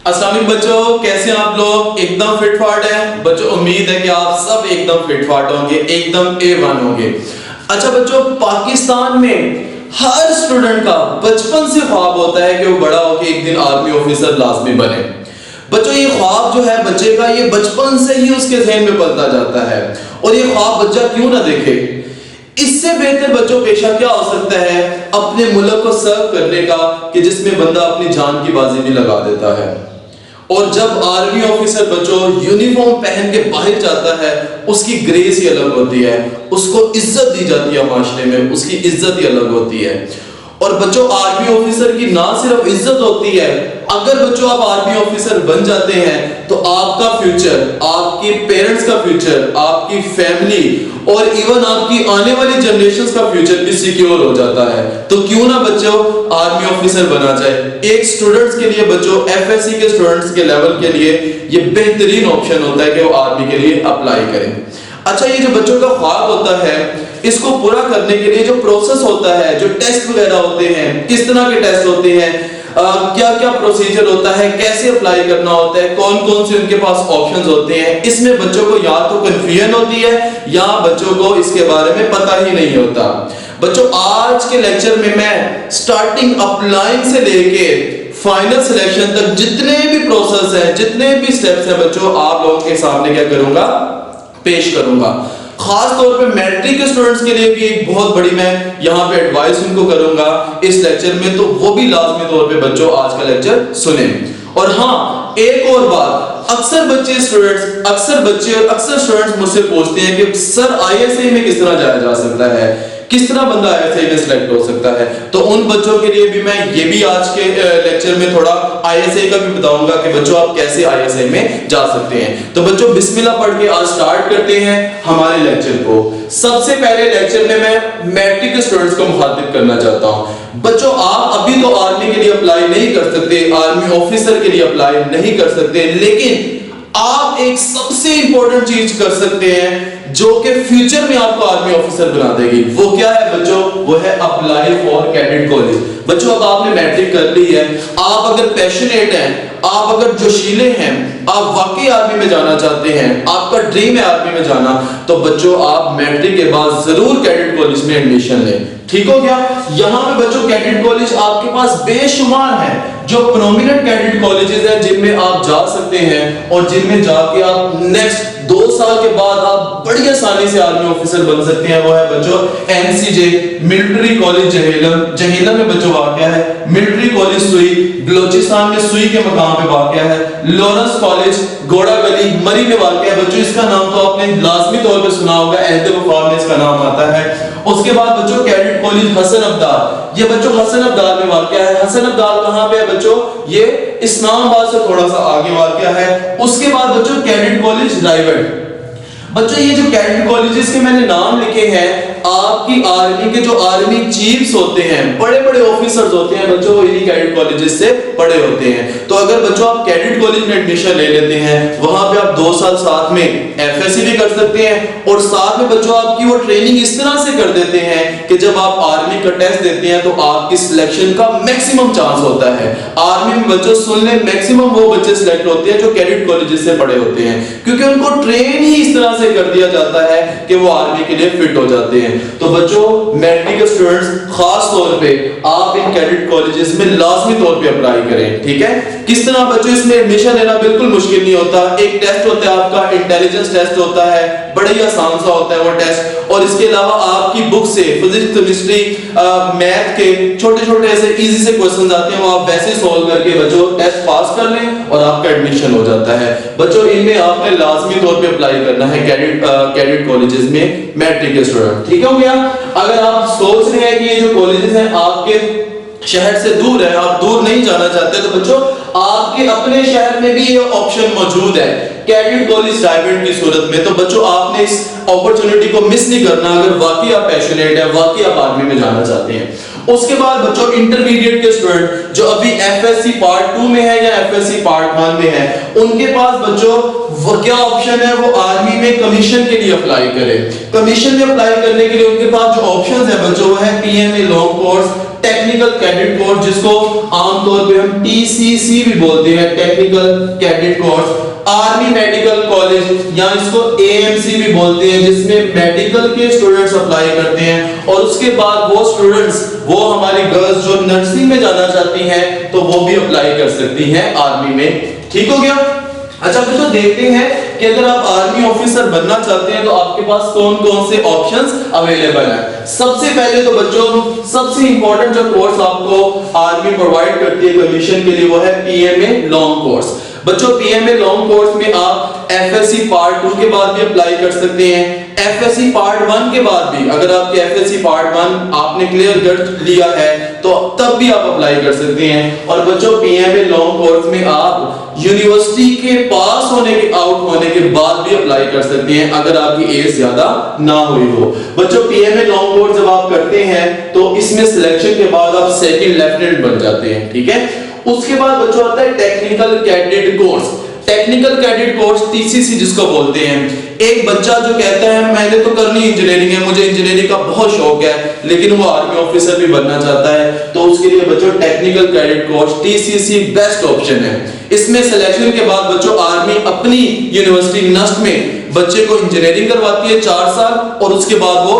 अस्सलाम वालेकुम बच्चों, कैसे हैं आप लोग? एकदम फिट फाट है बच्चों। उम्मीद है कि आप सब एकदम फिट फाट होंगे, एकदम A1 होंगे। अच्छा बच्चों, पाकिस्तान में हर स्टूडेंट का बचपन से ख्वाब होता है कि वो बड़ा होकर एक दिन आर्मी ऑफिसर लाजमी बने। बच्चों ये ख्वाब जो है बच्चे का, ये बचपन से ही उसके ज़हन में पलता जाता है। और ये ख्वाब बच्चा क्यों ना देखे? इससे बेहतर बच्चों पेशा क्या हो सकता है अपने मुल्क को सर्व करने का, कि जिसमें बंदा अपनी जान की बाजी भी लगा देता है। और जब आर्मी ऑफिसर बच्चों यूनिफॉर्म पहन के बाहर जाता है, उसकी ग्रेस ही अलग होती है, उसको इज्जत दी जाती है माशरे में, उसकी इज्जत ही अलग होती है। और बच्चों आर्मी ऑफिसर की ना सिर्फ इज्जत होती है, अगर बच्चों आप आर्मी ऑफिसर बन जाते हैं तो आपका फ्यूचर, आपके पेरेंट्स का फ्यूचर, आपकी फैमिली और इवन आपकी आने वाली जनरेशंस का फ्यूचर भी सिक्योर हो जाता है। तो क्यों ना बच्चों आर्मी ऑफिसर बना जाए। एक स्टूडेंट्स के लिए बच्चों, एफएससी के स्टूडेंट्स के लेवल के लिए ये बेहतरीन ऑप्शन होता है कि वो आर्मी के लिए अप्लाई करें। अच्छा, ये जो बच्चों का ख्वाब होता है, इसको पूरा करने के लिए जो प्रोसेस होता है, जो टेस्ट वगैरह होते हैं, किस तरह के टेस्ट होते हैं, क्या क्या प्रोसीजर होता है, कैसे अप्लाई करना होता है, कौन कौन से उनके पास ऑप्शंस होते हैं, इसमें बच्चों को या तो कंफ्यूजन होती है या बच्चों को इसके बारे में पता ही नहीं होता। बच्चों आज के लेक्चर में मैं स्टार्टिंग अप्लाइंग से लेके फाइनल सिलेक्शन तक जितने भी प्रोसेस हैं, जितने भी स्टेप्स हैं बच्चों, आप लोगों के सामने क्या करूंगा, पेश करूंगा। खास तौर पे मैट्रिक के स्टूडेंट्स के लिए भी एक बहुत बड़ी मैं यहाँ पे एडवाइस उनको करूंगा इस लेक्चर में, तो वो भी लाजमी तौर पे बच्चों आज का लेक्चर सुने। और हाँ, एक और बात, अक्सर बच्चे और अक्सर स्टूडेंट्स मुझसे पूछते हैं कि सर आईएसए में किस तरह जाया जा सकता है, किस तरह बंदा आईएसए में सिलेक्ट हो सकता है। तो उन बच्चों के लिए भी मैं ये भी आज के लेक्चर में थोड़ा आईएसए का भी बताऊंगा कि बच्चों आप कैसे आईएसए में जा सकते हैं। तो बच्चों बिस्मिल्लाह पढ़ के आज स्टार्ट करते हैं हमारे लेक्चर को। सबसे पहले लेक्चर में मैं मैट्रिक के स्टूडेंट्स को मुखातिब करना चाहता हूं। बच्चों आप अभी तो आर्मी के लिए अप्लाई नहीं कर सकते, आर्मी ऑफिसर के लिए अप्लाई नहीं कर सकते, लेकिन आप एक सबसे इंपॉर्टेंट चीज कर सकते हैं जो कि फ्यूचर में आपको आर्मी ऑफिसर बना देगी। वो क्या है बच्चों? वो है अप्लाई फॉर कैडेट कॉलेज। बच्चों अब आपने मैट्रिक कर ली है, आप अगर पैशनेट हैं, आप अगर जोशीले हैं, आप वाकई आर्मी में जाना चाहते हैं, आपका ड्रीम है आर्मी में जाना, तो बच्चों आप मैट्रिक के बाद जरूर कैडेट कॉलेज में एडमिशन लें। ठीक हो गया? यहाँ पे बच्चों कैडेट कॉलेज आपके पास बेशुमार है, जो प्रोमिनेंट कैडेट कॉलेजेस हैं जिनमें आप जा सकते हैं और जिनमें जाके आप नेक्स्ट 2 साल के बाद आप बड़ी आसानी से आर्मी ऑफिसर बन सकते हैं। वो है बच्चों एनसीजे मिलिट्री कॉलेज जहेलम में बच्चों वाक़या है, मिलिट्री कॉलेज सुई बलोचिस्तान में सुई के मकाम पे वाक़या है, लॉरेंस कॉलेज घोड़ा गली मरी में वाक़या है। बच्चों इसका नाम तो आपने लाजमी तौर पे सुना होगा, अहद वफा में इसका नाम आता है। उसके बाद बच्चों कैडेट कॉलेज हसन अब्दाल, ये बच्चों हसन अब्दाल में वाक़या है। हसन अब्दाल कहां पे है बच्चों? ये इस्लामाबाद से थोड़ा सा आगे वाक़या है। उसके बाद बच्चों कैडेट कॉलेज रायगढ़। बच्चों ये जो कैडेट कॉलेजेस के मैंने नाम लिखे हैं, आपकी आर्मी के जो आर्मी चीफ्स होते हैं, बड़े बड़े ऑफिसर्स होते हैं बच्चों, वो इन्हीं कैडेट कॉलेजेस से पढ़े होते हैं। तो अगर बच्चों आप कैडेट कॉलेज में एडमिशन ले लेते हैं, वहां पे आप 2 साल साथ में एफएससी भी कर सकते हैं और साथ में बच्चों आपकी वो ट्रेनिंग इस तरह से कर देते हैं कि जब आप आर्मी का टेस्ट देते हैं तो आपकी सिलेक्शन का मैक्सिमम चांस होता है। आर्मी में बच्चों सुन ले, मैक्सिमम वो बच्चे सिलेक्ट होते हैं जो कैडेट कॉलेजेस से पढ़े होते हैं, क्योंकि उनको ट्रेन ही इस तरह से कर दिया जाता है कि वो आर्मी के लिए फिट हो जाते हैं। तो बच्चों मैट्रिक के स्टूडेंट्स खास तौर पे आप इन कैडेट कॉलेजेस में लाजमी तौर पे अप्लाई करें। ठीक है? किस तरह बच्चों इसमें एडमिशन लेना बिल्कुल मुश्किल नहीं होता। एक टेस्ट होता है आपका, इंटेलिजेंस टेस्ट होता है, बड़ा ही आसान सा होता है वो टेस्ट, और इसके अलावा आपकी बुक से फिजिक्स केमिस्ट्री मैथ के छोटे छोटे ऐसे इजी से क्वेश्चंस आते हैं, वो आप वैसे सॉल्व करके बच्चों टेस्ट पास कर लें और आपका एडमिशन हो जाता है। बच्चों इनमें आपने लाजमी तौर पे अप्लाई करना है कैडेट कॉलेजेस में मैट्रिक के स्टूडेंट। ठीक हो गया? अगर आप सोच रहे हैं कि ये जो कॉलेजेस हैं आपके शहर से दूर है, आप दूर नहीं जाना चाहते, तो बच्चों आपके अपने शहर में भी ये ऑप्शन मौजूद है कैडेट कॉलेज रायगढ़ की सूरत में। तो बच्चों आपने इस अपॉर्चुनिटी को मिस नहीं करना अगर वाकई आप पैशनेट है, वाकई आप आर्मी में जाना चाहते हैं। उसके बाद बच्चों इंटरमीडिएट के स्टूडेंट जो अभी एफएससी पार्ट 2 में है या एफएससी पार्ट 1 में है, उनके पास बच्चों वो क्या ऑप्शन है, वो आर्मी में कमीशन के लिए अप्लाई करें। कमीशन में अप्लाई करने के लिए उनके पास जो ऑप्शंस है बच्चों वो है PMA long course, technical cadet course जिसको आमतौर पे हम टीसीसी भी बोलते हैं, technical cadet course, army medical college या इसको एएमसी भी बोलते हैं जिसमें मेडिकल के स्टूडेंट्स अप्लाई करते हैं। और उसके बाद वो स्टूडेंट्स, वो हमारी गर्ल्स जो नर्सिंग में जाना चाहती हैं तो वो भी अप्लाई कर सकती हैं आर्मी में। ठीक हो गया। अच्छा बच्चों देखते हैं कि अगर आप आर्मी ऑफिसर बनना चाहते हैं तो आपके पास कौन कौन से ऑप्शंस अवेलेबल हैं। सबसे पहले तो बच्चों सबसे इंपॉर्टेंट जो कोर्स आपको आर्मी प्रोवाइड करती है कमीशन के लिए वो है पीएमए लॉन्ग कोर्स। बच्चों पीएमए लॉन्ग कोर्स में आप एफएससी पार्ट 2 के बाद भी अप्लाई कर सकते हैं, एफएससी पार्ट 1 के बाद भी, अगर आपके एफएससी पार्ट 1 आपने क्लियर कर लिया है तो तब भी आप अप्लाई कर सकते हैं। और बच्चों पीएमए लॉन्ग कोर्स में आप यूनिवर्सिटी के पास होने के आउट होने के बाद भी अप्लाई कर सकते हैं अगर आपकी एज ज्यादा ना हुई हो। बच्चों पीएमए लॉन्ग कोर्स जब आप करते हैं तो इसमें सिलेक्शन के बाद आप सेकंड लेफ्टिनेंट बन जाते हैं। ठीक है। उसके बाद बच्चों आता है technical cadet course. Technical cadet course TCC जिसको बोलते हैं। एक बच्चा जो कहता है मैंने तो करनी इंजीनियरिंग है, मुझे इंजीनियरिंग का बहुत शौक है, लेकिन वो आर्मी ऑफिसर भी बनना चाहता है तो उसके लिए बच्चों technical cadet course TCC best option है। इसमें सिलेक्शन के बाद बच्चों आर्मी अपनी यूनिवर्सिटी नस्ट में बच्चे को इंजीनियरिंग करवाती है 4 साल और उसके बाद वो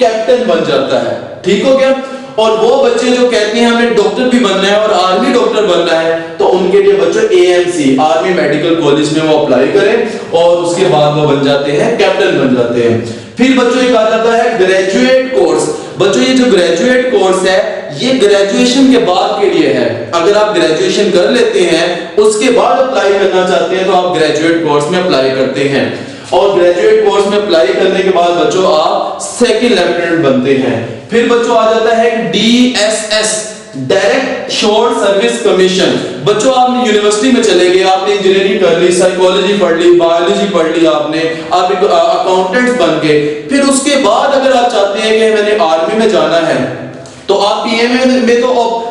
कैप्टन बन जाता है। ठीक हो गया। और वो बच्चे जो कहते हैं हमें डॉक्टर भी बनना है और आर्मी डॉक्टर बनना है तो उनके लिए बच्चों एएमसी आर्मी मेडिकल कॉलेज में वो अप्लाई करें और उसके बाद वो बन जाते हैं कैप्टन बन जाते हैं। फिर बच्चों एक आ जाता है ग्रेजुएट कोर्स। बच्चों ये जो ग्रेजुएट कोर्स है ये ग्रेजुएशन के बाद के लिए है। अगर आप ग्रेजुएशन कर लेते हैं उसके बाद अप्लाई करना चाहते हैं तो आप ग्रेजुएट कोर्स में अप्लाई करते हैं और ग्रेजुएट कोर्स में अप्लाई करने के बाद बच्चों आप सेकंड लेफ्टिनेंट बनते हैं। फिर बच्चों आ जाता है DSS direct short service commission. बच्चों आपने यूनिवर्सिटी में चले गए, आपने इंजीनियरिंग कर ली, साइकोलॉजी पढ़ ली, बायोलॉजी पढ़ ली, आपने आप अकाउंटेंट्स बन गए। फिर उसके बाद अगर आप चाहते हैं कि मैंने आर्मी में जाना है तो आप पीएमए में तो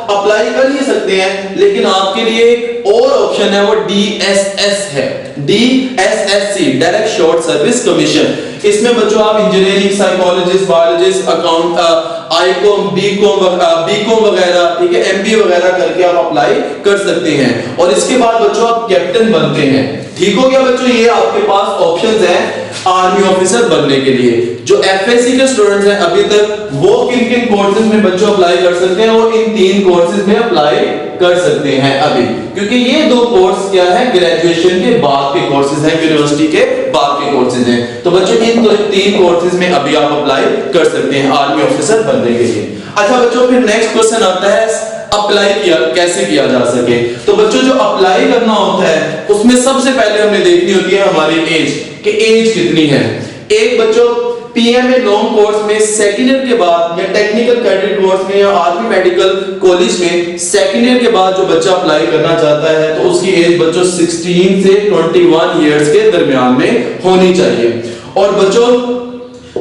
अप्लाई कर ही सकते हैं, लेकिन आपके लिए एक और ऑप्शन है वो डीएसएस है, DSSC direct short service commission. इसमें बच्चों आप engineering, psychologist, biologist, account, ICom, BCom वगैरह, ठीक है, एमबीए वगैरह करके आप अप्लाई कर सकते हैं और इसके बाद बच्चों आप कैप्टन बनते हैं। ठीक हो गया बच्चों। ये आपके पास ऑप्शंस हैं आर्मी ऑफिसर बनने के लिए। जो एफएससी के स्टूडेंट्स हैं अभी तक वो किन किन कोर्सेज में बच्चों अप्लाई कर सकते हैं और इन 3 कोर्सेज में अप्लाई कर सकते हैं अभी, क्योंकि ये 2 कोर्स क्या है ग्रेजुएशन के बाद के कोर्सेज हैं, यूनिवर्सिटी के बाद के कोर्सेज हैं। तो बच्चों इन 3 कोर्सेज में अभी आप अप्लाई कर सकते हैं आर्मी ऑफिसर बनने के लिए। अच्छा बच्चों फिर नेक्स्ट क्वेश्चन आता है अप्लाई कैसे किया जा सके। तो बच्चों जो अप्लाई करना होता है उसमें सबसे पहले हमने देखनी होती है हमारी एज, कि एज कितनी है। एक बच्चों पीएमए लॉन्ग कोर्स में सेकंड ईयर के बाद या टेक्निकल कैडेट कोर्स में या आर्मी मेडिकल कॉलेज में सेकंड ईयर के बाद जो बच्चा अप्लाई करना चाहता है तो उसकी एज बच्चों 16 से 21 इयर्स के दरमियान में होनी चाहिए। और बच्चों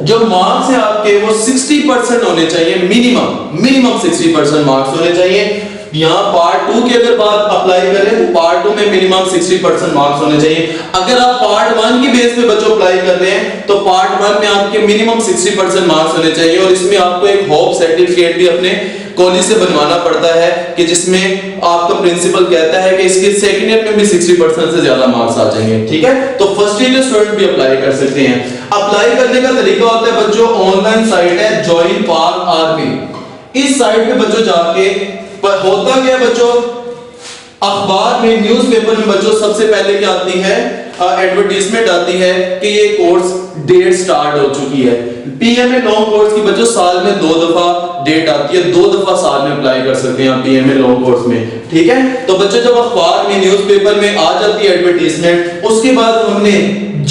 जो मार्क्स है आपके वो 60% होने चाहिए, मिनिमम 60% मार्क्स होने चाहिए। यहाँ पार्ट 2 की अगर बात अप्लाई करें तो पार्ट 2 में मिनिमम 60% मार्क्स होने चाहिए। अगर आप पार्ट 1 की बेस पे बच्चों अप्लाई कर रहे हैं तो पार्ट 1 में आपके मिनिमम 60% मार्क्स होने चाहिए और इसमें आपको एक होप सर्टिफिकेट भी अपने कॉलेज से बनवाना पड़ता है कि जिसमें आपका प्रिंसिपल कहता है कि इसके सेकंड ईयर में भी 60% से ज्यादा मार्क्स आ जाएंगे। ठीक है। तो फर्स्ट ईयर के स्टूडेंट भी अप्लाई कर सकते हैं। अप्लाई करने का तरीका होता है बच्चों ऑनलाइन साइट है जॉइन पार्क आर्मी। इस साइट पे बच्चों जाके होता क्या है बच्चों, अखबार में न्यूज़पेपर में बच्चों सबसे पहले क्या आती है एडवर्टाइजमेंट आती है कि ये कोर्स डेट स्टार्ट हो चुकी है। पीएमए लॉन्ग कोर्स की बच्चों साल में 2 दफा डेट आती है, 2 दफा साल में अप्लाई कर सकते हैं पीएमए लॉन्ग कोर्स में। ठीक है। तो बच्चों जब अखबार में न्यूज़पेपर में आ जाती है एडवर्टाइजमेंट उसके बाद हमने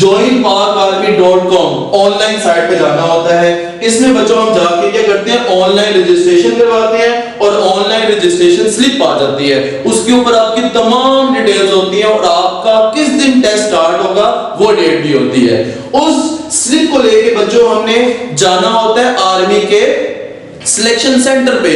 joinparkarmy.com ऑनलाइन साइट पे जाना होता है। इसमें बच्चों हम जाके क्या करते हैं ऑनलाइन रजिस्ट्रेशन करवाते हैं और ऑनलाइन रजिस्ट्रेशन स्लिप आ जाती है, उसके ऊपर आपकी तमाम डिटेल्स होती हैं और आपका किस दिन टेस्ट स्टार्ट होगा वो डेट भी होती है। उस स्लिप को लेके बच्चों हमने जाना होता है आर्मी के सिलेक्शन सेंटर पे।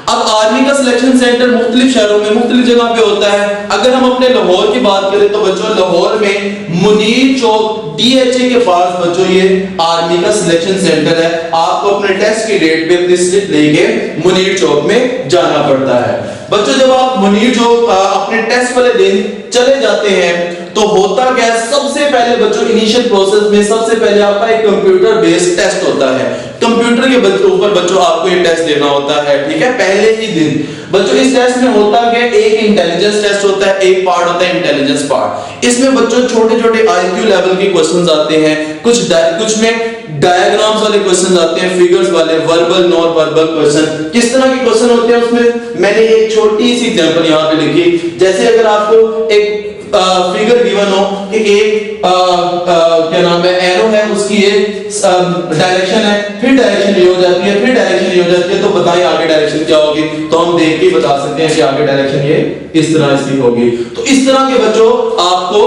अब आर्मी का सिलेक्शन सेंटर मुख्तलिफ शहरों में मुख्तलिफ जगह पे होता है। अगर हम अपने लाहौर की बात करें तो बच्चों लाहौर में मुनीर चौक DHA के पास बच्चों ये आर्मी का सिलेक्शन सेंटर है। आपको अपने टेस्ट की डेट पे अपनी स्लिप लेके मुनीर चौक में जाना पड़ता है। बच्चों जब आप मुनीर चौक अपने टेस्ट वाले दिन चले जाते हैं तो होता क्या है, सबसे पहले बच्चों इनिशियल प्रोसेस में सबसे पहले आपका एक कंप्यूटर बेस्ड टेस्ट होता है। कंप्यूटर के ऊपर बच्चों आपको ये टेस्ट देना होता है, ठीक है, पहले ही दिन। बच्चों इस टेस्ट में होता क्या, एक इंटेलिजेंस टेस्ट होता है, एक पार्ट होता है इंटेलिजेंस पार्ट। इसमें बच्चों छोटे छोटे IQ लेवल के क्वेश्चंस आते हैं, कुछ में डायग्राम्स वाले क्वेश्चंस आते हैं, फिगर्स वाले, वर्बल नॉन वर्बल क्वेश्चन। किस तरह के क्वेश्चन होते हैं उसमें मैंने एक छोटी सी एग्जांपल यहाँ पे लिखी। जैसे अगर आपको एक फिगर गिवन हो कि एक क्या नाम है एरो है, उसकी एक डायरेक्शन है, फिर डायरेक्शन ये हो जाती है, फिर डायरेक्शन ये हो जाती है, तो बताएं आगे डायरेक्शन क्या होगी। तो हम देख के बता सकते हैं कि आगे डायरेक्शन ये इस तरह इसकी होगी। तो इस तरह के बच्चों आपको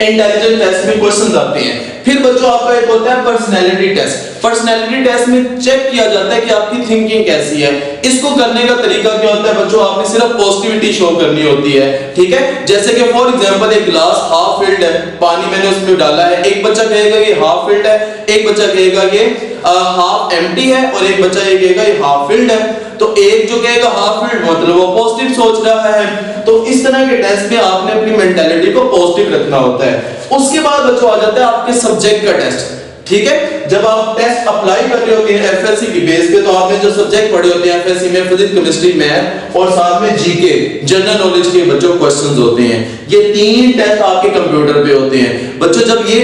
इंटेलिजेंस टेस्ट में क्वेश्चंस आते हैं। फिर बच्चों आपका एक होता है पर्सनैलिटी टेस्ट। पर्सनैलिटी टेस्ट में चेक किया जाता है कि आपकी थिंकिंग कैसी है। इसको करने का तरीका क्या होता है बच्चों, आपने सिर्फ पॉजिटिविटी शो करनी होती है, ठीक है। जैसे कि फॉर एग्जांपल एक ग्लास हाफ फिल्ड है, पानी मैंने उसमें डाला है, एक बच्चा कहेगा ये हाफ फिल्ड है, एक बच्चा कहेगा ये हाफ एम्प्टी है, और एक बच्चा ये कहेगा ये हाफ फिल्ड है। तो एक जो कहेगा हाफ फिल्ड मतलब वो पॉजिटिव सोच रहा है। तो इस तरह के टेस्ट में आपने अपनी मेंटालिटी को पॉजिटिव रखना होता है। उसके बाद बच्चों आ जाता है आपके सब्जेक्ट का टेस्ट, ठीक है। जब आप टेस्ट अप्लाई कर रहे होते हैं FSC की बेस पे, तो आपने जो सब्जेक्ट पढ़े होते हैं FSC में फिजिक्स, केमिस्ट्री, मैथ और साथ में GK जनरल नॉलेज के बच्चों क्वेश्चंस होते हैं। ये 3 टेस्ट आपके कंप्यूटर पे होते हैं। बच्चों जब ये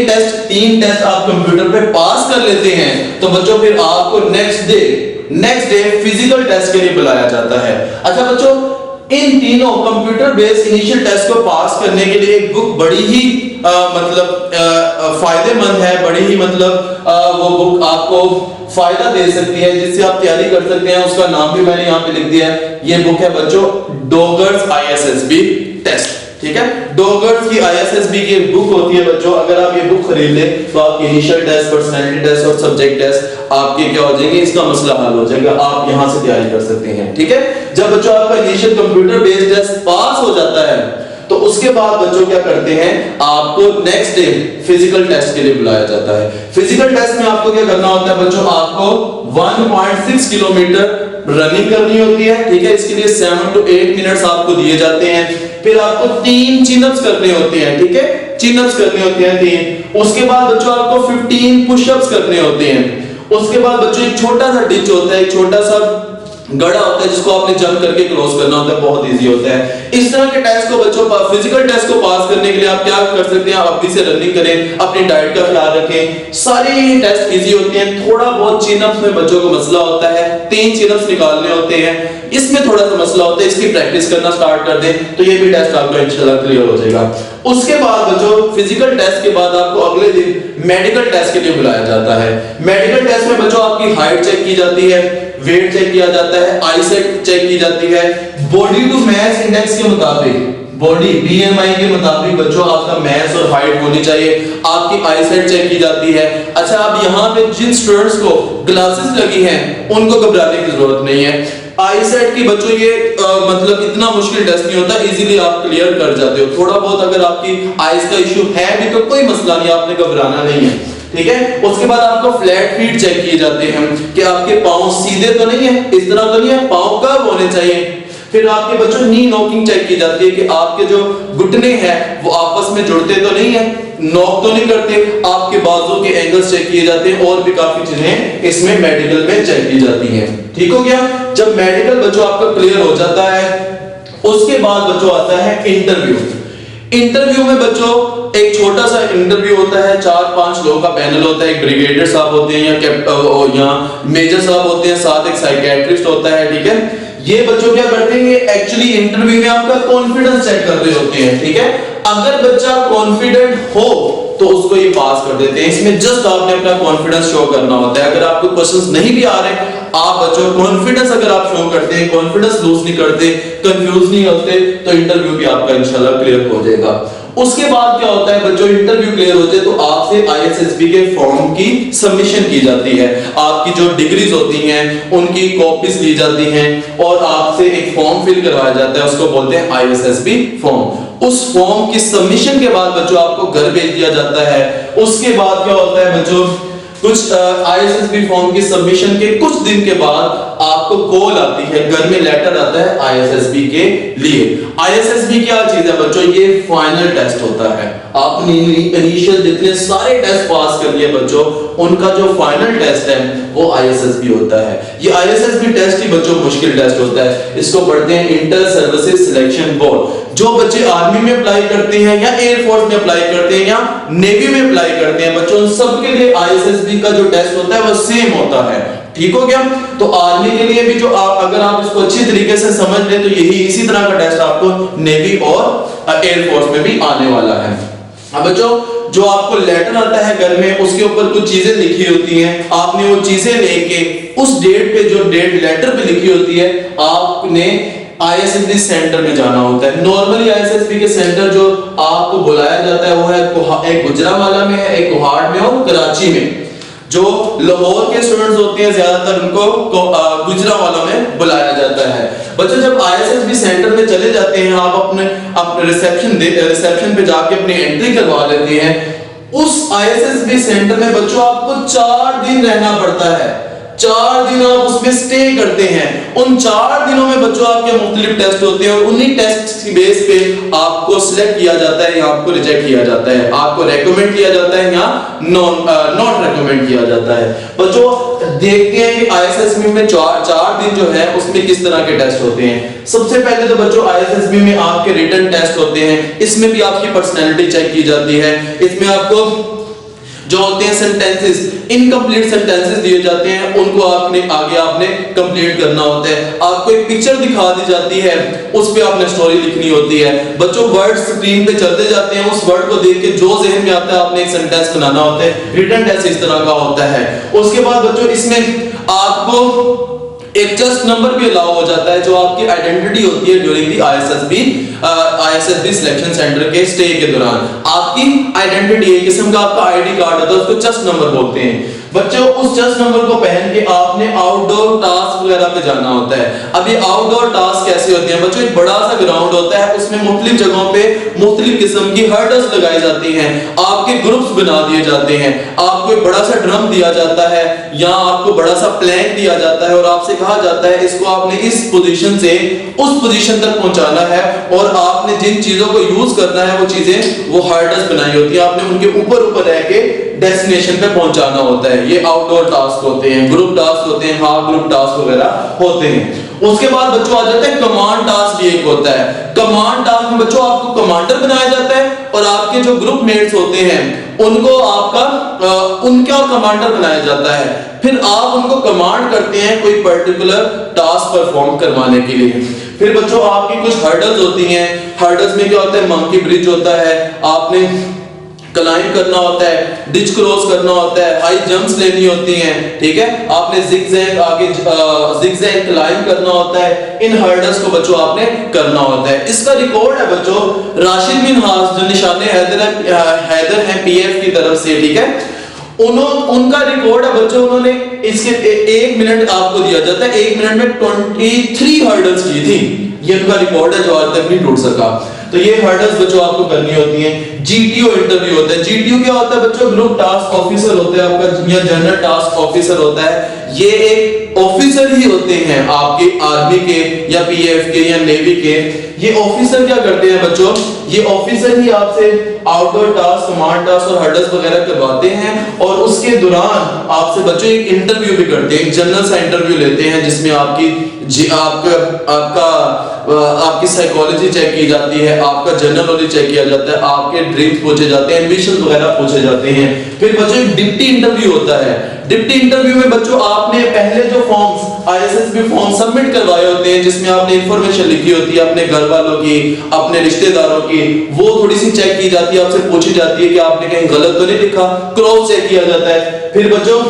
3 टेस्ट आप कंप्यूटर पे पास कर लेते हैं तो बच्चों फिर आपको नेक्स्ट डे फिजिकल टेस्ट के लिए बुलाया जाता है। अच्छा बच्चों, इन तीनों कंप्यूटर बेस्ड इनिशियल टेस्ट को पास करने के लिए एक बुक बड़ी ही फायदेमंद है, बड़ी ही वो बुक आपको फायदा दे सकती है, जिससे आप तैयारी कर सकते हैं। उसका नाम भी मैंने यहाँ पे लिख दिया है। ये बुक है बच्चों डोगर्स ISSB टेस्ट, ठीक है। डोगर्स की ISSB की एक बुक होती है बच्चों। अगर आप ये बुक खरीद लें तो आपके इनिशियल टेस्ट, पर्सनैलिटी टेस्ट और सब्जेक्ट टेस्ट आपके क्या हो जाएंगे, इसका मसला हल हो जाएगा। आप यहां से तैयारी कर सकते हैं, ठीक है। जब बच्चों आपका initial computer based test pass हो जाता है तो उसके बाद बच्चों क्या करते हैं, आपको नेक्स्ट डे फिजिकल टेस्ट के लिए बुलाया जाता है। फिजिकल टेस्ट में आपको क्या करना होता है बच्चों, आपको 1.6 किलोमीटर रनिंग करनी होती है, ठीक है। इसके लिए 7 to 8 मिनट्स आपको दिए जाते हैं। फिर आपको 3 चिनअप्स करने होते हैं, ठीक है, चिनअप्स करने होते हैं 3। उसके बाद बच्चों आपको 15 पुशअप्स करने होते हैं। उसके बाद बच्चों एक छोटा सा डिच होता है, एक छोटा सा गड़ा होता है जिसको आपने जंप करके क्रॉस करना होता है, बहुत इजी होता है। इस तरह के टेस्ट को बच्चों फिजिकल टेस्ट को पास करने के लिए आप क्या कर सकते हैं, आप अभी से रनिंग करें, अपनी डाइट का ख्याल रखें। सारे टेस्ट इजी होते हैं। थोड़ा बहुत चिनअप्स में बच्चों को मसला होता है, 3 चिनअप्स निकालने होते हैं, इसमें थोड़ा सा मसला होता है। इसकी प्रैक्टिस करना स्टार्ट कर दें तो ये भी टेस्ट आपका इंशाल्लाह क्लियर हो जाएगा। उसके बाद बच्चों फिजिकल टेस्ट के बाद आपको अगले दिन मेडिकल टेस्ट के लिए बुलाया जाता है। मेडिकल टेस्ट में बच्चों आपकी हाइट चेक की जाती है, वेट चेक किया जाता है, आईसाइट चेक की जाती है, बॉडी टू मास इंडेक्स के मुताबिक, बॉडी BMI के मुताबिक बच्चों आपका मास और हाइट होनी चाहिए। आपकी आईसाइट चेक की जाती है। अच्छा, अब यहाँ पे जिन स्टूडेंट्स को ग्लासेस लगी हैं उनको घबराने की जरूरत नहीं है। आईसाइट की बच्चों ये इतना मुश्किल टेस्ट नहीं होता, इजीली आप क्लियर कर जाते हो। थोड़ा बहुत अगर आपकी आईज का इश्यू है भी तो कोई मसला नहीं, आपने घबराना नहीं है, ठीक है। उसके बाद आपको फ्लैट फीट चेक किए जाते हैं कि आपके पांव सीधे तो नहीं है, इस तरह तो नहीं है, पांव कर्व होने चाहिए। फिर आपके बच्चों नी नॉकिंग चेक की जाती है कि आपके जो घुटने हैं वो आपस में जुड़ते तो नहीं है, नॉक तो नहीं करते। आपके बाजू के एंगल्स चेक किए जाते हैं और भी काफी चीजें इसमें मेडिकल में चेक की जाती हैं। ठीक हो गया। जब मेडिकल बच्चों आपका क्लियर हो जाता है उसके बाद बच्चों आता है इंटरव्यू। इंटरव्यू में बच्चों एक छोटा सा इंटरव्यू होता है, 4-5 लोगों का पैनल होता है। एक ब्रिगेडियर साहब होते हैं या मेजर साहब होते हैं, साथ एक साइकियाट्रिस्ट होता है, ठीक है। ये बच्चों क्या करते हैं, एक्चुअली इंटरव्यू में आपका कॉन्फिडेंस चेक कर रहे होते हैं, ठीक है। अगर बच्चा कॉन्फिडेंट हो तो उसको ये पास कर देते हैं। इसमें जस्ट आपने अपना कॉन्फिडेंस शो करना होता है। अगर आपको क्वेश्चंस नहीं भी आ रहे, आप बच्चों कॉन्फिडेंस अगर आप शो करते हैं, कॉन्फिडेंस लूज नहीं करते, कंफ्यूज नहीं होते, तो इंटरव्यू भी आपका इंशाल्लाह क्लियर हो जाएगा। उसके बाद क्या होता है बच्चों, इंटरव्यू क्लियर होते हैं तो आपसे आईएसएसबी के फॉर्म की सबमिशन की जाती है। आपकी जो डिग्रीज होती हैं उनकी कॉपीज ली जाती हैं और आपसे एक फॉर्म फिल करवाया जाता है, उसको बोलते हैं आईएसएसबी फॉर्म। उस फॉर्म की सबमिशन के बाद बच्चों आपको घर भेज दिया जाता है। उसके बाद क्या होता है बच्चों, कुछ आईएसएसबी फॉर्म की सबमिशन के कुछ दिन के बाद आपको कॉल आती है, घर में लेटर आता है आईएसएसबी के लिए। आईएसएसबी क्या चीज है बच्चों, ये फाइनल टेस्ट होता है। आपने इनिशियल जितने सारे टेस्ट पास कर लिए बच्चों, उनका जो फाइनल टेस्ट है वो आईएसएसबी होता है। ये आईएसएसबी टेस्ट ही बच्चों मुश्किल टेस्ट होता है। इसको पढ़ते हैं इंटर सर्विसेज सिलेक्शन बोर्ड। जो बच्चे आर्मी में अप्लाई करते हैं या एयरफोर्स में अप्लाई करते हैं या नेवी में अप्लाई करते हैं बच्चों, सबके लिए आईएसएसबी का जो टेस्ट होता है वो सेम होता है। ठीक हो गया? तो आर्मी के लिए भी जो अगर आप इसको अच्छी तरीके से समझ लें तो यही इसी तरह का टेस्ट आपको नेवी और एयरफोर्स में भी आने वाला है। अब बच्चों जो आपको लेटर आता है घर में, उसके ऊपर कुछ चीजें लिखी होती हैं, आपने वो चीजें लेके उस डेट पे जो डेट लेटर पे लिखी होती है आपने आईएसएसबी सेंटर में जाना होता है। नॉर्मली आईएसएसबी के सेंटर जो आपको बुलाया जाता है वो है एक गुजरांवाला में है, एक कोहाड़ में और कराची में। जो लाहौर के स्टूडेंट्स होते हैं ज्यादातर उनको गुजरांवाला में बुलाया जाता है। बच्चों जब आईएसएसबी सेंटर में चले जाते हैं आप अपने रिसेप्शन पे जाके अपनी एंट्री करवा लेते हैं। उस आईएसएसबी सेंटर में बच्चों आपको 4 दिन रहना पड़ता है। 4 दिन आप उसमें स्टे करते हैं। उन 4 दिनों में बच्चों आपके मुख्तलिफ टेस्ट होते हैं और उन्हीं टेस्ट की बेस पे आपको सिलेक्ट किया जाता है या आपको रिजेक्ट किया जाता है, आपको रेकमेंड किया जाता है या नॉट रेकमेंड किया जाता है। बच्चों देखते हैं कि आईएसएसबी में 4 दिन जो है उसमें किस तरह के टेस्ट होते हैं। सबसे पहले तो बच्चों आईएसएसबी में आपके रिटन टेस्ट होते हैं। इसमें भी आपकी पर्सनैलिटी चेक की जाती है। इसमें आपको जो होते हैं सेंटेंसेस, इनकम्प्लीट सेंटेंसेस दिए जाते हैं, उनको आपने कंप्लीट करना होता है। आपको एक पिक्चर दिखा दी जाती है, उस पे आपने स्टोरी लिखनी होती है। बच्चों वर्ड स्क्रीन पे चलते जाते हैं, उस वर्ड को देख के जो ज़हन में आता है आपने एक सेंटेंस बनाना होता है। रिटन टेस्ट इस तरह का होता है। उसके बाद बच्चों इसमें आपको एक जस्ट नंबर भी अलाउ हो जाता है जो आपकी आइडेंटिटी होती है during the ISSB selection centre के स्टे के दौरान। आपकी आइडेंटिटी एक किस्म का आपका आईडी कार्ड होता है, उसको जस्ट नंबर बोलते हैं। बच्चों उस जस्ट नंबर को पहन के आपने आउटडोर टास्क वगैरह पे जाना होता है। अब ये आउटडोर टास्क कैसे होते हैं बच्चों, एक बड़ा सा ग्राउंड होता है, उसमें मुख्तलिफ जगहों पे मुख्तलिफ किस्म की हर्डल्स लगाई जाती हैं, आपके ग्रुप्स बना दिए जाते हैं, आपको एक बड़ा सा ड्रम दिया जाता है या आपको बड़ा सा प्लैंक दिया जाता है और आपसे कहा जाता है इसको आपने इस पोजीशन से उस पोजीशन तक पहुंचाना है और आपने जिन चीजों को यूज करना है वो चीजें वो हर्डल्स बनाई होती है, आपने उनके ऊपर रह के डेस्टिनेशन पे पहुंचाना होता है। ये आउटडोर टास्क होते हैं, ग्रुप टास्क होते हैं, हाफ ग्रुप टास्क वगैरह होते हैं। उसके बाद बच्चों आ जाते हैं कमांड टास्क भी एक होता है। कमांड टास्क में बच्चों आपको कमांडर बनाया जाता है और आपके जो ग्रुप मेट्स होते हैं उनको उनका कमांडर बनाया जाता है। फिर आप उनको कमांड करते हैं कोई पर्टिकुलर टास्क परफॉर्म करवाने के लिए। फिर बच्चों आपकी कुछ हर्डल्स होती हैं। हर्डल्स में क्या होता है, मंकी ब्रिज होता है, आपने क्लाइंब करना होता है, डिच क्रॉस करना होता है, हाई जंप्स लेनी होती हैं, ठीक है, आपने जिगजैग क्लाइंब करना होता है। इन हर्डल्स को बच्चों आपने करना होता है। इसका रिकॉर्ड है बच्चों राशिद बिन हास जो निशाने हैदर हैं पीएफ की तरफ से, ठीक है, उनका रिकॉर्ड है बच्चों। उन्होंने इसके 1 मिनट आपको दिया जाता है, 1 मिनट में 23 हर्डल्स की थी। ये उनका रिकॉर्ड है जो आज तक नहीं टूट सका। तो ये हर्डल्स बच्चों आपको करनी होती हैं। जीटीओ इंटरव्यू होता है। जीटीओ क्या होता है बच्चों, ग्रुप टास्क ऑफिसर होता है आपका या जनरल टास्क ऑफिसर होता है। ये एक ऑफिसर ही होते हैं आपके आर्मी के या पीएफ के या नेवी के। ये ऑफिसर क्या करते हैं बच्चों, ये ऑफिसर ही आपसे आउटडोर टास्क, कमांड टास्क और हर्डल्स वगैरह करवाते हैं और उसके दौरान आपसे बच्चों एक इंटरव्यू भी करते हैं, एक जनरल सा इंटरव्यू लेते हैं जिसमें आपकी साइकोलॉजी चेक की जाती है, आपका जनरल नॉलेज चेक किया जाता है, आपके ड्रीम्स पूछे जाते हैं, एम्बिशंस वगैरह पूछे जाते हैं। फिर बच्चों एक डिप्टी इंटरव्यू होता है। डिप्टी इंटरव्यू में बच्चों आपने पहले जो फॉर्म्स आईएसएसबी फॉर्म सबमिट करवाए होते हैं जिसमें आपने इंफॉर्मेशन लिखी होती है अपने घर वालों की, अपने रिश्तेदारों की, वो थोड़ी सी चेक की जाती है, आपसे पूछी जाती है कि आपने कहीं गलत तो नहीं लिखा, क्रॉस चेक किया जाता है। फिर बच्चों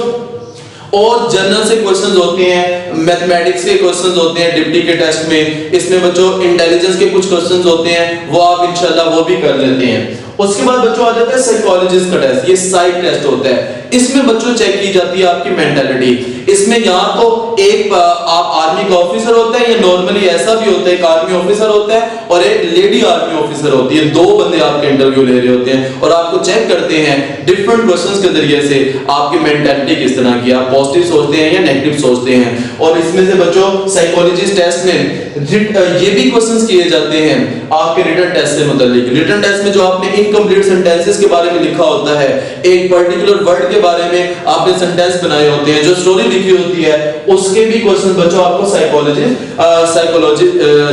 और जनरल से क्वेश्चंस होते हैं, मैथमेटिक्स के क्वेश्चंस होते हैं डिप्टी के टेस्ट में, इसमें बच्चों इंटेलिजेंस के कुछ क्वेश्चंस होते हैं, वो आप इंशाल्लाह वो भी कर लेते हैं। उसके बाद बच्चों आ जाता है साइकोलॉजिस्ट का टेस्ट, ये साइक टेस्ट होता है। इसमें बच्चों चेक की जाती है आपकी मेंटालिटी। इसमें यहाँ तो एक आप आर्मी का ऑफिसर होता है, या नॉर्मली ऐसा भी होता है एक आर्मी ऑफिसर होता है और एक लेडी आर्मी ऑफिसर होती है, दो बंदे आपके इंटरव्यू ले रहे होते हैं और आपको चेक करते हैं डिफरेंट क्वेश्चंस के जरिए से आपकी मेंटालिटी किस तरह की, आप पॉजिटिव सोचते हैं या नेगेटिव सोचते हैं। और इसमें से बच्चों साइकोलॉजिस्ट टेस्ट में ये भी क्वेश्चंस किए जाते हैं आपके रिटन टेस्ट से मुताल्लिक। रिटन टेस्ट में जो आपने इनकम्प्लीट सेंटेंसेस के बारे में लिखा होता है, एक पर्टिकुलर वर्ड के बारे में आपने सेंटेंस बनाए होते हैं, जो स्टोरी लिखी होती है, उसके भी क्वेश्चन बच्चों आपको साइकोलॉजी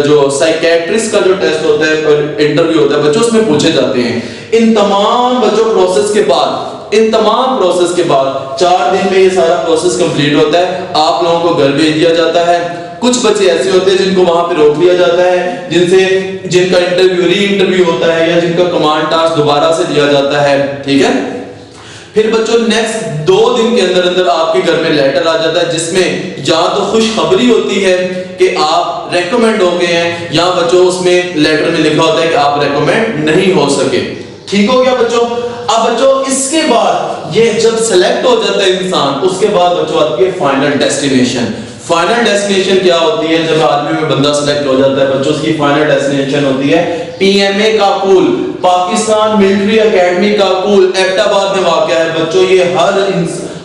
जो साइकियाट्रिस्ट का जो टेस्ट होता है और इंटरव्यू होता है बच्चों, उसमें पूछे जाते हैं। इन तमाम बच्चों प्रोसेस के बाद 4 दिन में ये सारा प्रोसेस कंप्लीट होता है, आप लोगों को घर भेज दिया जाता है। कुछ बच्चे ऐसे होते हैं जिनको वहां पे रोक लिया जाता है, जिनका री इंटरव्यू होता है या जिनका कमांड टास्क दोबारा से दिया जाता है, ठीक है। फिर बच्चों नेक्स्ट 2 दिन के अंदर अंदर आपके घर में लेटर आ जाता है, जिसमें या तो खुशखबरी होती है कि आप रेकमेंड हो गए हैं, या बच्चों उसमें लेटर में लिखा होता है कि आप रेकमेंड नहीं हो सके। ठीक हो गया बच्चों। अब बच्चों इसके बाद ये जब सेलेक्ट हो जाता है इंसान, उसके बाद बच्चों आती है फाइनल डेस्टिनेशन। फाइनल डेस्टिनेशन क्या होती है? जब आर्मी में बंदा सेलेक्ट हो जाता है बच्चों, उसकी फाइनल डेस्टिनेशन होती है PMA Kabul, Pakistan military academy Kabul, Abbottabad में वाक़या है बच्चों। ये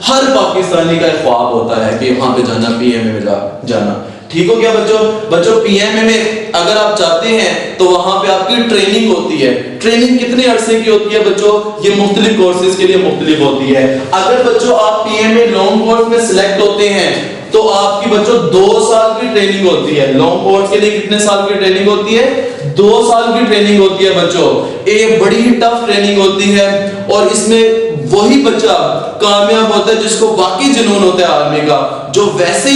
हर पाकिस्तानी का ख्वाब होता है कि वहां पे जाना, पीएमए में जाना। ठीक हो गया बच्चों पीएमए में अगर आप जाते हैं तो वहां पे आपकी ट्रेनिंग होती है। ट्रेनिंग कितने अरसे की होती है बच्चों? ये मुख्तलिफ कोर्सेज के लिए मुख्तलिफ होती है। अगर बच्चों आप पीएमए लॉन्ग कोर्स में सिलेक्ट होते हैं तो आपकी बच्चों 2 साल की ट्रेनिंग होती है। लॉन्ग कोर्स के लिए कितने साल की ट्रेनिंग होती है? 2 साल की ट्रेनिंग होती है बच्चों। ये बड़ी ही टफ ट्रेनिंग होती है और इसमें वही बच्चा कामयाब होता है जिसको बाकी जुनून होता है आर्मी का, जो वैसे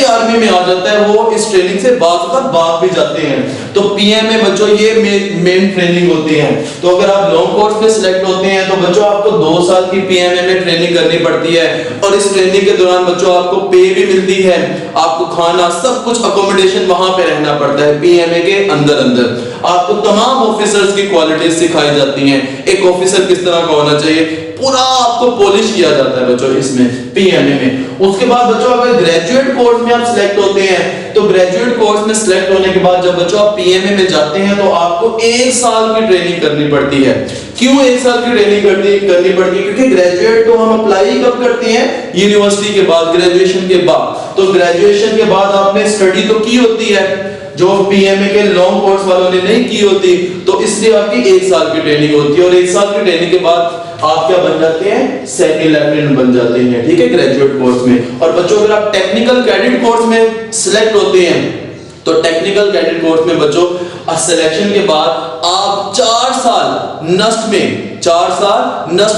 आर्मी में आ जाता है, वो इस ट्रेनिंग से भाग भी जाते हैं। तो पीएमए बच्चों ये मेन ट्रेनिंग होती है। तो अगर आप लॉन्ग कोर्स में सिलेक्ट होते हैं तो बच्चों आपको 2 साल की पीएमए में ट्रेनिंग करनी पड़ती है और इस ट्रेनिंग के दौरान बच्चों आपको पे भी मिलती है, आपको खाना सब कुछ अकोमोडेशन वहां पे रहना पड़ता है पीएमए के अंदर। आपको तमाम ऑफिसर्स की क्वालिटीज सिखाई जाती हैं, एक ऑफिसर किस तरह का होना चाहिए, पूरा आपको पॉलिश किया जाता है बच्चों इसमें पीएमए में। उसके बाद बच्चों अगर ग्रेजुएट कोर्स में आप सिलेक्ट होते हैं तो ग्रेजुएट कोर्स में सिलेक्ट होने के बाद जब बच्चों आप पीएमए में जाते हैं तो आपको 1 साल की ट्रेनिंग करनी पड़ती है। क्यों 1 साल की ट्रेनिंग करनी पड़ती है? क्योंकि ग्रेजुएट तो हम अप्लाई कब करते हैं? यूनिवर्सिटी के बाद, ग्रेजुएशन के बाद। तो ग्रेजुएशन के बाद आपने स्टडी तो की होती है जो पीएमए के लॉन्ग कोर्स वालों ने नहीं की होती, तो इसलिए आपकी 1 साल की ट्रेनिंग होती है और 1 साल की ट्रेनिंग के बाद आप क्या बन जाते हैं? सेकंड लेफ्टिनेंट बन जाते हैं, ठीक है, ग्रेजुएट कोर्स में। और बच्चों अगर आप टेक्निकल कैडेट कोर्स में सिलेक्ट होते हैं तो टेक्निकल कैडेट कोर्स में बच्चों सिलेक्शन के बाद आप 4 साल नस्ट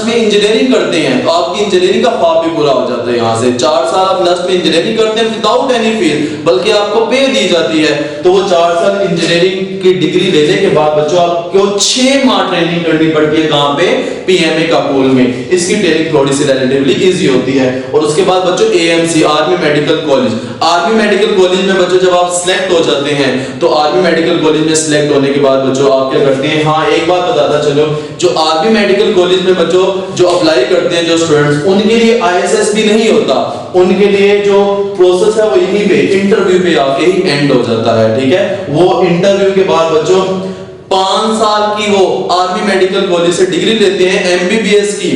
में इंजीनियरिंग करते हैं, तो आपकी इंजीनियरिंग का ख्वाब भी पूरा हो जाता है। यहाँ से 4 साल आप नस्ट में इंजीनियरिंग करते हैं विदाउट एनी फीस, बल्कि आपको पे दी जाती है। तो वो 4 साल इंजीनियरिंग की डिग्री लेने के बाद बच्चों आपको 6 माह ट्रेनिंग करनी पड़ती है। कहाँ पे? पीएमए काबुल में। इसकी ट्रेनिंग थोड़ी सी रिलेटिवली इजी होती है। और उसके बाद बच्चों AMC, army medical college. Army medical college में बच्चों जब आप सिलेक्ट हो जाते हैं तो आर्मी मेडिकल कॉलेज में सिलेक्ट होने के बाद बच्चों आप क्या करते हैं? हाँ, एक बात बताता चलो, जो आर्मी मेडिकल कॉलेज में बच्चों जो अप्लाई करते हैं जो स्टूडेंट्स, उनके लिए आईएसएस भी नहीं होता, उनके लिए जो प्रोसेस है वो यहीं पे इंटरव्यू पे आके ही एंड हो जाता है, ठीक है। वो इंटरव्यू के बाद बच्चों 5 साल की वो आर्मी मेडिकल कॉलेज से डिग्री लेते हैं एमबीबीएस की,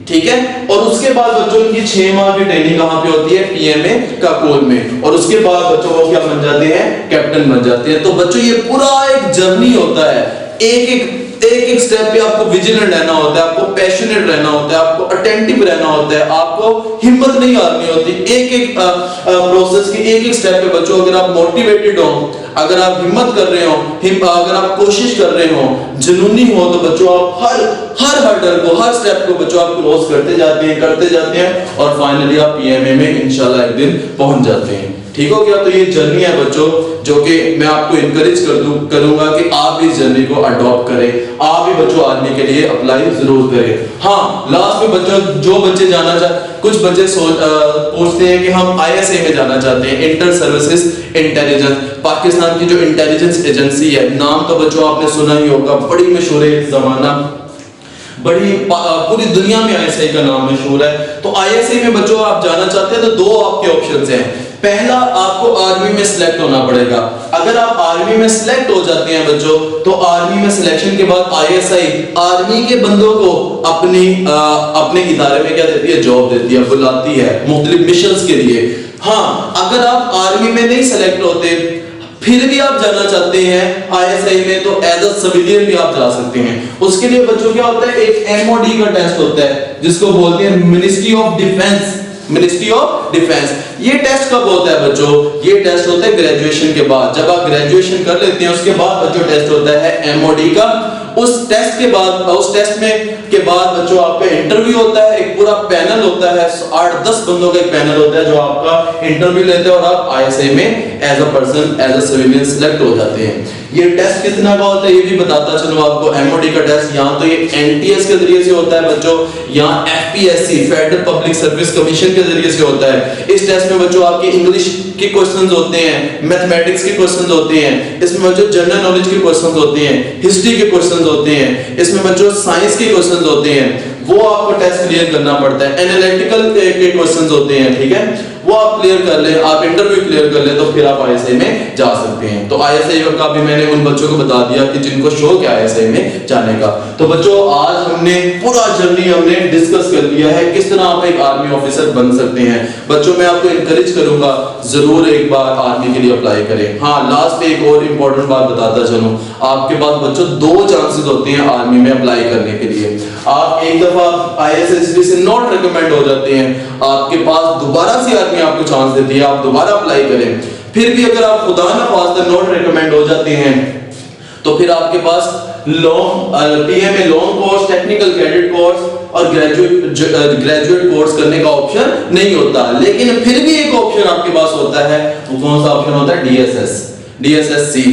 ठीक है। और उसके बाद बच्चों की 6 माह की ट्रेनिंग कहां पे होती है? पीएमए काबुल में। और उसके बाद बच्चों वो क्या बन जाते हैं? कैप्टन बन जाते हैं। तो बच्चों ये पूरा एक जर्नी होता है, एक एक स्टेप पे आपको विजिलेंट रहना होता है, आपको पैशनेट रहना होता है, आपको अटेंटिव रहना होता है, आपको हिम्मत नहीं हारनी होती। एक प्रोसेस की एक स्टेप पे बच्चों अगर आप मोटिवेटेड हो, अगर आप हिम्मत कर रहे हो, अगर आप कोशिश कर रहे हो, जुनूनी हो, तो बच्चों आप हर हर्डल को, हर स्टेप को बच्चों आप क्रॉस करते जाते हैं और फाइनली आप पीएमए में इंशाल्लाह एक दिन पहुंच जाते हैं। ठीक हो गया। तो ये जर्नी है बच्चों, जो कि मैं आपको इनकरेज करूंगा कि आप इस जर्नी को अडॉप्ट करें, आप भी बच्चों आर्मी के लिए अप्लाई जरूर करें। हाँ, लास्ट में बच्चों जो बच्चे जाना कुछ बच्चे पूछते हैं कि हम ISA में जाना चाहते हैं, इंटर सर्विसेज इंटेलिजेंस, पाकिस्तान की जो इंटेलिजेंस एजेंसी है, नाम तो बच्चों आपने सुना ही होगा, बड़ी मशहूर है, जमाना बड़ी पूरी दुनिया में ISA का नाम मशहूर है। तो ISA में बच्चों आप जाना चाहते हैं तो दो आपके ऑप्शंस हैं। पहला, आपको आर्मी में सिलेक्ट होना पड़ेगा। अगर आप आर्मी में सिलेक्ट हो जाते हैं बच्चों, तो आर्मी में सिलेक्शन के बाद ISI आर्मी के बंदों को अपने इदारे में क्या देती है, जॉब देती है, बुलाती है मुख्तलिफ मिशंस के लिए। हाँ, अगर आप आर्मी में नहीं सिलेक्ट होते फिर भी आप जाना चाहते हैं ISI में, तो एज अ सिविलियन भी आप जा सकते हैं। उसके लिए बच्चों क्या होता है, एक MOD का टेस्ट होता है जिसको बोलते हैं ministry of defence. Ministry of defence, ये टेस्ट कब होता है बच्चों, ये टेस्ट होता है ग्रेजुएशन के बाद। जब आप ग्रेजुएशन कर लेते हैं उसके बाद बच्चों टेस्ट होता है MOD का। उस टेस्ट के बाद, उस टेस्ट में के बाद बच्चों आपका इंटरव्यू होता है, एक पूरा पैनल होता है, 8-10 बंदों का एक पैनल होता है जो आपका इंटरव्यू लेते हैं और आप ISA में as a person, as a civilian select हो जाते हैं। ये टेस्ट कितना का होता है ये भी बताता चलो आपको। MOD का टेस्ट यहाँ तो ये NTS के जरिए से होता है बच्चों, यहाँ FPSC federal public service commission के जरिए से होता है। इस टेस्ट में बच्चों आपके इंग्लिश के क्वेश्चंस होते हैं, मैथमेटिक्स के क्वेश्चंस होते हैं, इसमें बच्चों जनरल नॉलेज के क्वेश्चंस होते हैं, हिस्ट्री के क्वेश्चंस होते हैं, इसमें बच्चों साइंस के क्वेश्चंस होते हैं, वो आपको टेस्ट क्लियर करना पड़ता है। एनालिटिकल के क्वेश्चंस होते हैं, ठीक है, वो आप क्लियर कर ले, आप इंटरव्यू क्लियर कर ले, तो फिर आप ISA में जा सकते हैं। तो ISA का भी मैंने उन बच्चों को बता दिया कि जिनको शौक है ISA में जाने का। तो बच्चों आज हमने पूरा जर्नी हमने डिस्कस कर लिया है, किस तरह आप एक आर्मी ऑफिसर बन सकते हैं। बच्चों मैं आपको इनकरेज करूंगा जरूर एक बार आर्मी के लिए अप्लाई करें। हाँ, लास्ट पे एक और इम्पोर्टेंट बात बताता चलूं, आपके पास बच्चों 2 चांसेस होते हैं आर्मी में अप्लाई करने के लिए। आप एक दफा ISSB से नॉट रिकमेंड हो जाते हैं, आपके पास दोबारा से आर्मी आपको चांस देती है, आप दोबारा अप्लाई करें। फिर भी अगर आप खुदा ना खास्ता नॉट रिकमेंड हो जाते हैं तो फिर आपके पास PMA long course, technical credit course और ग्रेजुएट कोर्स करने का ऑप्शन नहीं होता। लेकिन फिर भी एक ऑप्शन आपके पास होता है, वो कौन सा ऑप्शन होता है, DSSC।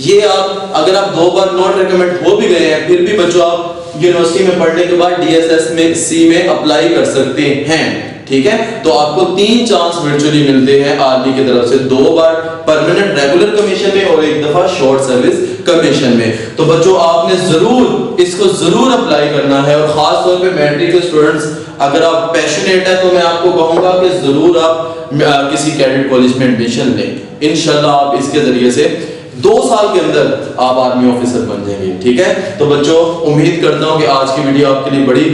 ये आप अगर आप 2 बार नॉट रिकमेंड हो भी गए हैं फिर भी बच्चों आप यूनिवर्सिटी में पढ़ने के बाद DSSC में अप्लाई कर सकते हैं, ठीक है। तो आपको 3 चांस वर्चुअली मिलते हैं आर्मी की तरफ से, 2 बार परमानेंट रेगुलर कमीशन में और 1 दफा शॉर्ट सर्विस कमीशन में। तो बच्चों आपने जरूर इसको जरूर अप्लाई करना है, और खास तौर पे मैट्रिक के स्टूडेंट्स अगर आप पैशनेट है तो मैं आपको कहूंगा कि जरूर आप किसी कैडेट कॉलेज में एडमिशन लें। इंशाल्लाह आप इसके जरिए से 2 साल के अंदर आप आर्मी ऑफिसर बन जाएंगे, ठीक है। तो बच्चों उम्मीद करता हूं कि आज की वीडियो आपके लिए बड़ी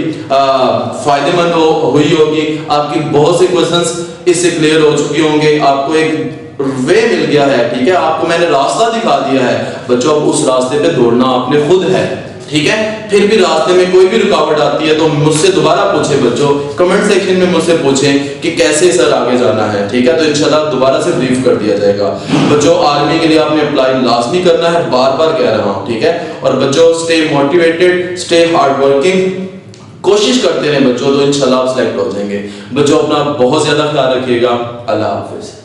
फायदेमंद हुई होगी। आपकी बहुत से क्वेश्चंस इससे क्लियर हो चुके होंगे, आपको एक वे मिल गया है, ठीक है, आपको मैंने रास्ता दिखा दिया है। बच्चों अब उस रास्ते पे दौड़ना आपने खुद है, ठीक है। फिर भी रास्ते में कोई भी रुकावट आती है तो मुझसे दोबारा पूछें बच्चों, कमेंट सेक्शन में मुझसे पूछें कि कैसे सर आगे जाना है, ठीक है। तो इंशाल्लाह दोबारा से ब्रीफ कर दिया जाएगा। बच्चों आर्मी के लिए आपने अप्लाई लाजमी करना है, बार बार कह रहा हूं, ठीक है। और बच्चों stay motivated, stay hard working, कोशिश करते रहे बच्चों, तो इंशाल्लाह आप सिलेक्ट हो जाएंगे। बच्चों अपना बहुत ज्यादा ख्याल रखिएगा। अल्लाह हाफिज।